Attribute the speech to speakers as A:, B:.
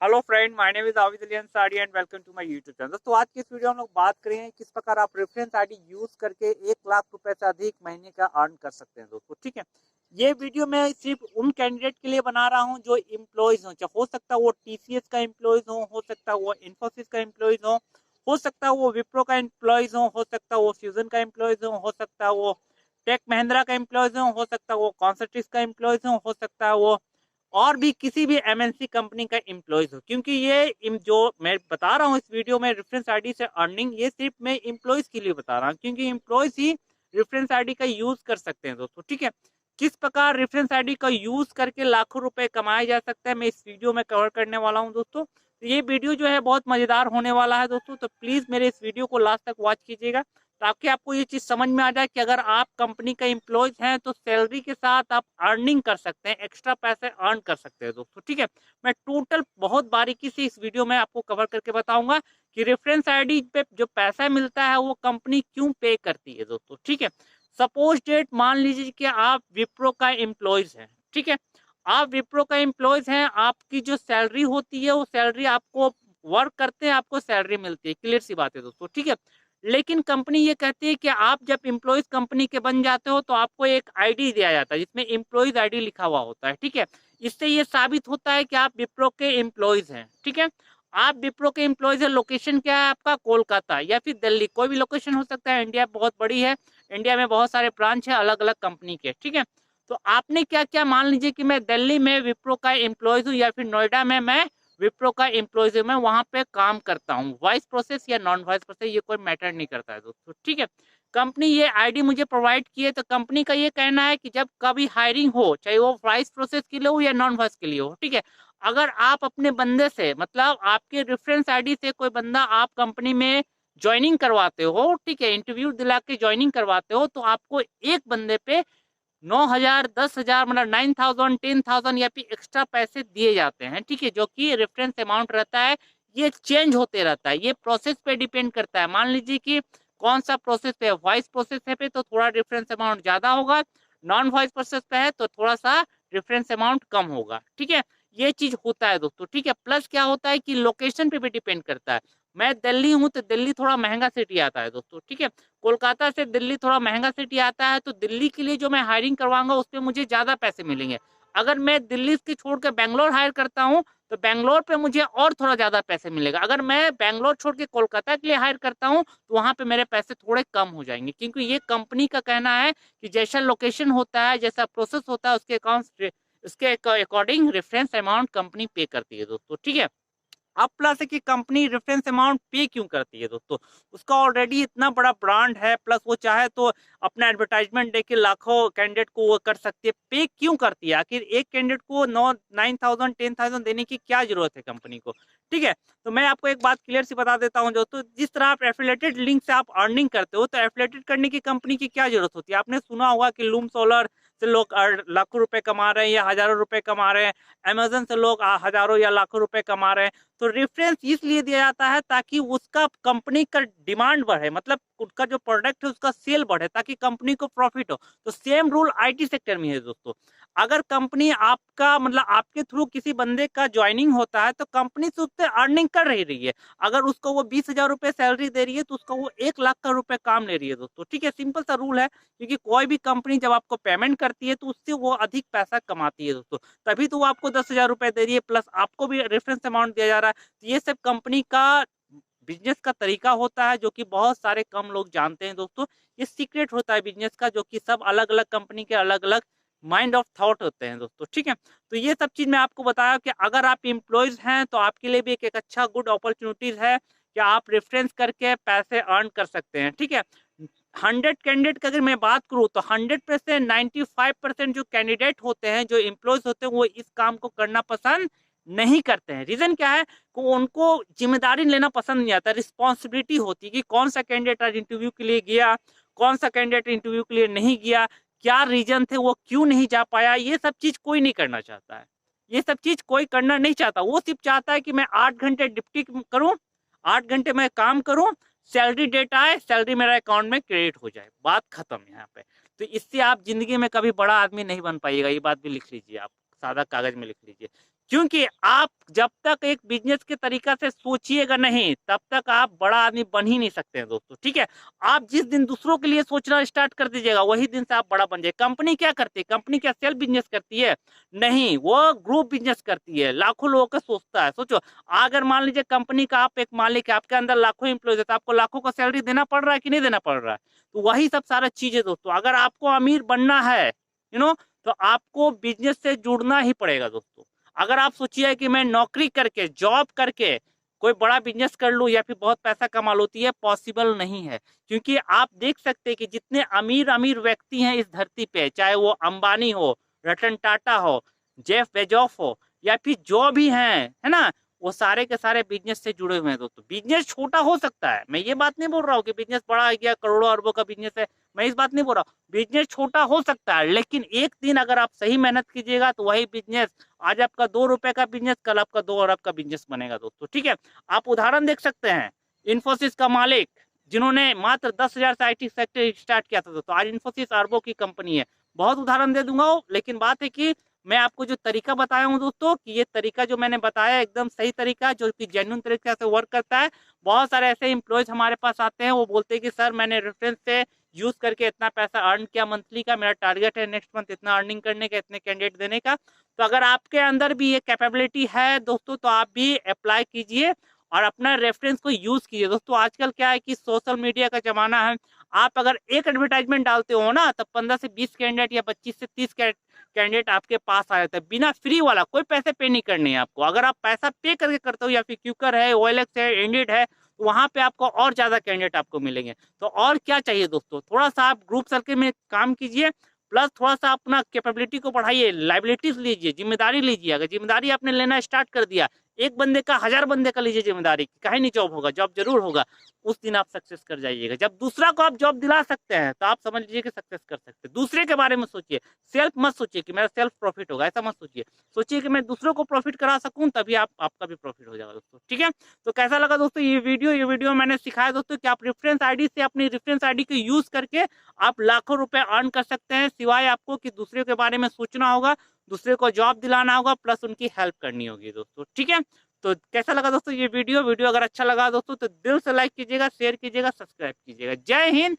A: Hello friend, my name is Abid Ali Ansari and welcome to my YouTube channel. तो आज की इस वीडियो में हम लोग बात करेंगे किस प्रकार आप रेफरेंस आईडी यूज करके 1 लाख रुपए से अधिक महीने का अर्न कर सकते हैं दोस्तों। ठीक है, ये वीडियो मैं सिर्फ उन कैंडिडेट के लिए बना रहा हूं जो इम्प्लॉयज हो, हो सकता है वो टीसीएस का एम्प्लॉयज हो सकता है वो इन्फोसिस का एम्प्लॉयज हो सकता है वो विप्रो का एम्प्लॉयज हो सकता है वो फ्यूजन का एम्प्लॉयज हो सकता है वो टेक महिंद्रा का एम्प्लॉयज हो सकता है वो कॉन्सर्टिस का एम्प्लॉयज हो सकता है वो और भी किसी भी एमएनसी कंपनी का एम्प्लॉयज हो। क्योंकि ये जो मैं बता रहा हूँ इस वीडियो में रेफरेंस आईडी से अर्निंग, ये सिर्फ मैं एम्प्लॉयज के लिए बता रहा हूँ क्योंकि एम्प्लॉयज ही रेफरेंस आईडी का यूज कर सकते हैं दोस्तों। ठीक है, किस प्रकार रेफरेंस आईडी का यूज करके लाखों रुपए कमाया जा सकता है मैं इस वीडियो में कवर करने वाला हूँ दोस्तों। तो ये वीडियो जो है बहुत मजेदार होने वाला है दोस्तों, तो प्लीज मेरे इस वीडियो को लास्ट तक वॉच कीजिएगा ताकि आपको ये चीज समझ में आ जाए कि अगर आप कंपनी का एम्प्लॉयज हैं तो सैलरी के साथ आप अर्निंग कर सकते हैं, एक्स्ट्रा पैसे अर्न कर सकते हैं दोस्तों। ठीक है, मैं टोटल बहुत बारीकी से इस वीडियो में आपको कवर करके बताऊंगा कि रेफरेंस आईडी पे जो पैसा मिलता है वो कंपनी क्यों पे करती है दोस्तों। ठीक है, सपोज डेट मान लीजिए कि आप विप्रो का एम्प्लॉयज हैं। ठीक है, आप विप्रो का एम्प्लॉयज हैं, आपकी जो सैलरी होती है वो सैलरी आपको वर्क करते हैं आपको सैलरी मिलती है, क्लियर सी बात है दोस्तों। ठीक है, लेकिन कंपनी ये कहती है कि आप जब एम्प्लॉयज कंपनी के बन जाते हो तो आपको एक आईडी दिया जाता है जिसमें एम्प्लॉयज आईडी लिखा हुआ होता है। ठीक है, इससे ये साबित होता है कि आप विप्रो के एम्प्लॉयज हैं। ठीक है, आप विप्रो के एम्प्लॉयज है, लोकेशन क्या है आपका, कोलकाता या फिर दिल्ली, कोई भी लोकेशन हो सकता है। इंडिया बहुत बड़ी है, इंडिया में बहुत सारे ब्रांच है अलग अलग कंपनी के। ठीक है, तो आपने क्या क्या, मान लीजिए कि मैं दिल्ली में विप्रो का एम्प्लॉयज हूँ या फिर नोएडा में मैं विप्रो का एम्प्लॉयज मैं वहां पे काम करता हूँ, वॉइस प्रोसेस या नॉन वॉइस प्रोसेस ये कोई मैटर नहीं करता है दोस्तों। ठीक है, कंपनी ये आईडी मुझे प्रोवाइड की है तो कंपनी का ये कहना है कि जब कभी हायरिंग हो, चाहे वो वॉइस प्रोसेस के लिए हो या नॉन वॉइस के लिए हो, ठीक है, अगर आप अपने बंदे से, मतलब आपके रेफरेंस आईडी से कोई बंदा आप कंपनी में ज्वाइनिंग करवाते हो, ठीक है, इंटरव्यू दिला के ज्वाइनिंग करवाते हो, तो आपको एक बंदे पे 9,000, 10,000, मतलब 9,000, 10,000 या फिर एक्स्ट्रा पैसे दिए जाते हैं। ठीक है, जो कि रेफरेंस अमाउंट रहता है, ये चेंज होते रहता है, ये प्रोसेस पे डिपेंड करता है। मान लीजिए कि कौन सा प्रोसेस पे, वॉइस प्रोसेस है पे तो थोड़ा रेफरेंस अमाउंट ज्यादा होगा, नॉन वॉइस प्रोसेस पे है तो थोड़ा सा रेफरेंस अमाउंट कम होगा। ठीक है, ये चीज होता है दोस्तों। ठीक है, प्लस क्या होता है कि लोकेशन पे भी डिपेंड करता है। मैं दिल्ली हूँ तो दिल्ली थोड़ा महंगा सिटी आता है दोस्तों। ठीक है, कोलकाता से दिल्ली थोड़ा महंगा सिटी आता है, तो दिल्ली के लिए जो मैं हायरिंग करवाऊंगा उस पर मुझे ज्यादा पैसे मिलेंगे। अगर मैं दिल्ली के छोड़ के बैंगलोर हायर करता हूँ तो बैंगलोर पे मुझे और थोड़ा ज्यादा पैसे मिलेगा। अगर मैं बैंगलोर छोड़ के कोलकाता के लिए हायर करता हूँ तो वहां पे मेरे पैसे थोड़े कम हो जाएंगे, क्योंकि ये कंपनी का कहना है कि जैसा लोकेशन होता है, जैसा प्रोसेस होता है, उसके अकाउंट, उसके अकॉर्डिंग रेफरेंस अमाउंट कंपनी पे करती है दोस्तों। ठीक है, अब प्लस है कि कंपनी रेफरेंस अमाउंट पे क्यों करती है दोस्तों, उसका ऑलरेडी इतना बड़ा ब्रांड है, प्लस वो चाहे तो अपना एडवर्टाइजमेंट देके लाखों कैंडिडेट को वो कर सकती है। पे क्यों करती है, आखिर एक कैंडिडेट को 9,000, 10,000 देने की क्या जरूरत है कंपनी को। ठीक है, तो मैं आपको एक बात क्लियर सी बता देता हूँ दोस्तों, जिस तरह आप एफिलेटेड लिंक से आप अर्निंग करते हो तो एफिलेटेड करने की कंपनी की क्या जरूरत होती है। आपने सुना होगा कि लूम सोलर से लोग लाखों रुपए कमा रहे हैं या हजारों रुपए कमा रहे हैं, अमेजन से लोग हजारों या लाखों रुपए कमा रहे हैं। तो रेफरेंस इसलिए दिया जाता है ताकि उसका कंपनी का डिमांड बढ़े, मतलब उसका जो प्रोडक्ट है उसका सेल बढ़े ताकि कंपनी को प्रॉफिट हो। तो सेम रूल आईटी सेक्टर में है दोस्तों। अगर कंपनी आपका, मतलब आपके थ्रू किसी बंदे का ज्वाइनिंग होता है तो कंपनी से उससे अर्निंग कर रही है। अगर उसको वो 20,000 रुपए सैलरी दे रही है तो उसका वो 1 लाख का रुपए काम ले रही है दोस्तों। ठीक है, सिंपल सा रूल है, क्योंकि कोई भी कंपनी जब आपको पेमेंट करती है तो उससे वो अधिक पैसा कमाती है दोस्तों, तभी तो वो आपको 10,000 रुपए दे रही है, प्लस आपको भी रेफरेंस अमाउंट दिया जा रहा है। तो ये सब कंपनी का बिजनेस का तरीका होता है जो कि बहुत सारे कम लोग जानते हैं दोस्तों। ये सीक्रेट होता है बिजनेस का, जो कि सब अलग अलग कंपनी के अलग अलग माइंड ऑफ थॉट होते हैं दोस्तों। ठीक है, तो ये सब चीज मैं आपको बताया कि अगर आप एम्प्लॉयज हैं तो आपके लिए भी एक अच्छा गुड अपॉर्चुनिटीज है कि आप रेफरेंस करके पैसे अर्न कर सकते हैं। ठीक है, 100 कैंडिडेट की अगर मैं बात करूं तो 100% 95% जो कैंडिडेट होते हैं, जो एम्प्लॉयज होते हैं, वो इस काम को करना पसंद नहीं करते हैं। रीजन क्या है कि उनको जिम्मेदारी लेना पसंद नहीं आता, रिस्पॉन्सिबिलिटी होती है कि कौन सा कैंडिडेट आज इंटरव्यू के लिए गया, कौन सा कैंडिडेट इंटरव्यू के लिए नहीं गया, क्या रीजन थे, वो क्यों नहीं जा पाया, ये सब चीज कोई नहीं करना चाहता है। ये सब चीज कोई करना नहीं चाहता, वो सिर्फ चाहता है कि मैं 8 घंटे ड्यूटी करूं, 8 घंटे मैं काम करूं, सैलरी डेट आए, सैलरी मेरा अकाउंट में क्रेडिट हो जाए, बात खत्म यहाँ पे। तो इससे आप जिंदगी में कभी बड़ा आदमी नहीं बन पाइएगा, ये बात भी लिख लीजिए आप, सादा कागज में लिख लीजिए। क्योंकि आप जब तक एक बिजनेस के तरीका से सोचिएगा नहीं, तब तक आप बड़ा आदमी बन ही नहीं सकते हैं दोस्तों, ठीक है। आप जिस दिन दूसरों के लिए सोचना स्टार्ट कर दीजिएगा, वही दिन से आप बड़ा बन जाए। कंपनी क्या करती है? कंपनी क्या सेल्फ बिजनेस करती है? नहीं, वो ग्रुप बिजनेस करती है, लाखों लोगों का सोचता है। सोचो, अगर मान लीजिए कंपनी का आप एक मालिक है, आपके अंदर लाखों एम्प्लॉयज है, तो आपको लाखों का सैलरी देना पड़ रहा है कि नहीं देना पड़ रहा है? तो वही सब सारा चीज है दोस्तों। अगर आपको अमीर बनना है, तो आपको बिजनेस से जुड़ना ही पड़ेगा दोस्तों। अगर आप सोचिए कि मैं नौकरी करके, जॉब करके कोई बड़ा बिजनेस कर लूं या फिर बहुत पैसा कमा लूं, तो ये पॉसिबल नहीं है। क्योंकि आप देख सकते हैं कि जितने अमीर अमीर व्यक्ति हैं इस धरती पे, चाहे वो अंबानी हो, रतन टाटा हो, जेफ बेजोस हो, या फिर जो भी हैं, है ना, वो सारे के सारे बिजनेस से जुड़े हुए हैं दोस्तों। बिजनेस छोटा हो सकता है, मैं ये बात नहीं बोल रहा हूँ कि बिजनेस बड़ा है गया, करोड़ों अरबों का बिजनेस है, मैं इस बात नहीं बोल रहा हूँ। बिजनेस छोटा हो सकता है, लेकिन एक दिन अगर आप सही मेहनत कीजिएगा तो वही बिजनेस, आज आपका 2 रुपए का बिजनेस कल आपका 2 अरब का बिजनेस बनेगा दोस्तों, ठीक है। आप उदाहरण देख सकते हैं, इन्फोसिस का मालिक, जिन्होंने मात्र 10,000 से IT सेक्टर स्टार्ट किया था दोस्तों, आज इन्फोसिस अरबों की कंपनी है। बहुत उदाहरण दे दूंगा, लेकिन बात है कि मैं आपको जो तरीका बताया हूँ दोस्तों, कि ये तरीका जो मैंने बताया एकदम सही तरीका, जो कि जेन्युइन तरीके से वर्क करता है। बहुत सारे ऐसे एम्प्लॉयज हमारे पास आते हैं, वो बोलते हैं कि सर मैंने रेफरेंस से यूज करके इतना पैसा अर्न किया मंथली का, मेरा टारगेट है नेक्स्ट मंथ इतना अर्निंग करने का, इतने कैंडिडेट देने का। तो अगर आपके अंदर भी ये कैपेबिलिटी है दोस्तों, तो आप भी अप्लाई कीजिए और अपना रेफरेंस को यूज कीजिए दोस्तों। आजकल क्या है कि सोशल मीडिया का जमाना है, आप अगर एक एडवर्टाइजमेंट डालते हो ना, तब 15 से 20 कैंडिडेट या 25 से 30 कैंडिडेट आपके पास आ जाता है, बिना फ्री वाला, कोई पैसे पे नहीं करने हैं आपको। अगर आप पैसा पे करके करते हो, या फिर क्यूकर है, OLX है, इंडिड है, तो वहां पे आपको और ज्यादा कैंडिडेट आपको मिलेंगे। तो और क्या चाहिए दोस्तों, थोड़ा सा आप ग्रुप सर्कल में काम कीजिए, प्लस थोड़ा सा अपना कैपेबिलिटी को बढ़ाइए, लाइबिलिटीज लीजिए, जिम्मेदारी लीजिए। अगर जिम्मेदारी आपने लेना स्टार्ट कर दिया, एक बंदे का 1000 बंदे का लीजिए जिम्मेदारी, काहे नहीं जॉब होगा, जॉब जरूर होगा। उस दिन आप सक्सेस कर जाइएगा। जब दूसरा को आप जॉब दिला सकते हैं, तो आप समझ लीजिए कि सक्सेस कर सकते हैं। दूसरे के बारे में सोचिए, सेल्फ मत सोचिए कि मेरा सेल्फ प्रॉफिट होगा, ऐसा मत सोचिए। सोचिए कि मैं दूसरों को प्रॉफिट करा सकूं, तभी आपका भी प्रॉफिट हो जाएगा दोस्तों, ठीक है। तो कैसा लगा दोस्तों ये वीडियो मैंने सिखाया दोस्तों कि आप रेफरेंस आईडी से, अपनी रेफरेंस आईडी को यूज करके आप लाखों रुपए अर्न कर सकते हैं, सिवाय आपको कि दूसरे के बारे में सोचना होगा, दूसरे को जॉब दिलाना होगा, प्लस उनकी हेल्प करनी होगी दोस्तों, ठीक है। तो कैसा लगा दोस्तों ये वीडियो अगर अच्छा लगा दोस्तों, तो दिल से लाइक कीजिएगा, शेयर कीजिएगा, सब्सक्राइब कीजिएगा। जय हिंद,